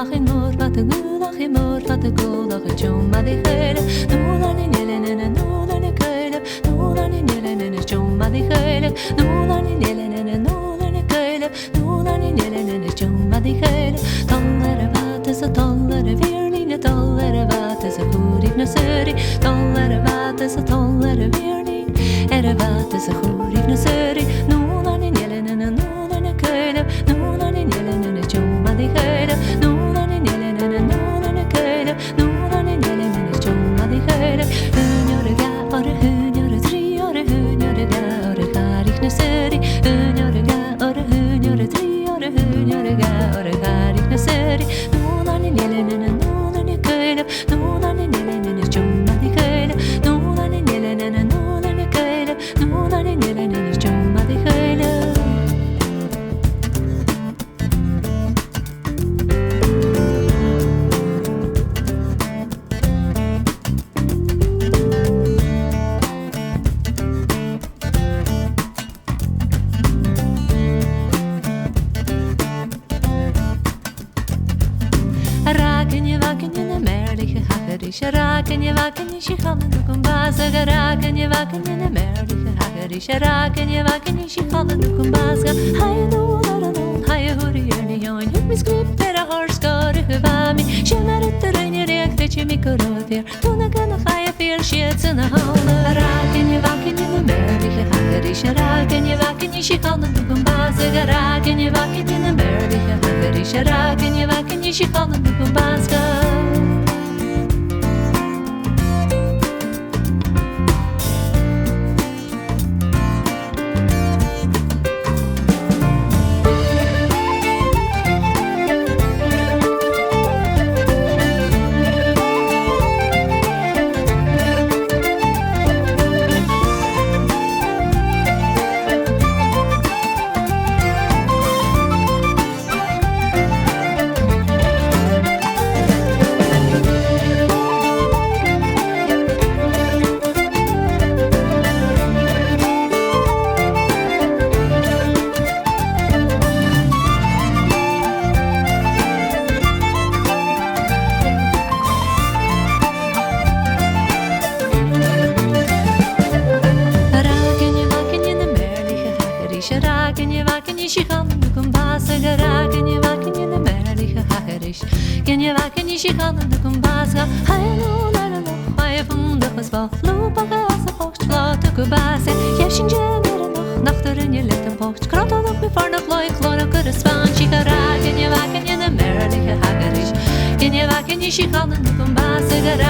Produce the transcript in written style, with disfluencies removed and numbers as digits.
ach in mor wat de gulach in mor wat de gulach in chumma de khale nulan in yelenen nulan in khale nulan in yelenen chumma de khale nulan in yelenen nulan in khale nulan in yelenen chumma de khale tallere wat is a tallere virning a tallere wat is a hurig na seri tallere wat is a tallere virning wat is a hurig na seri nulan in yelenen nulan in khale nulan in yelenen chumma de khale nulan in yelenen nulan in khale nulan in yelenen chumma de khale hunjorga ore hunjore tri ore hunjorga ore harig na seri hunjorga ore hunjore tri ore hunjorga ore harig na seri nulan in yelenen nulan in khale nulan in yelenen chumma de khale nulan in yelenen nulan in khale nulan in yelenen chumma de khale Raken je waken je shichanen de kumbaza raken je waken je na merliche hagerish raken je waken je shichanen de kumbaza hay no hay hori ni yon you misgrip der harskar hvami shemaret der ni rekte chimi korotir tuna kana hay fir shit na hal raken je waken je na merliche hagerish raken je waken je shichanen de kumbaza raken je waken je na merliche hagerish raken je waken je shichanen de kumbaza She can't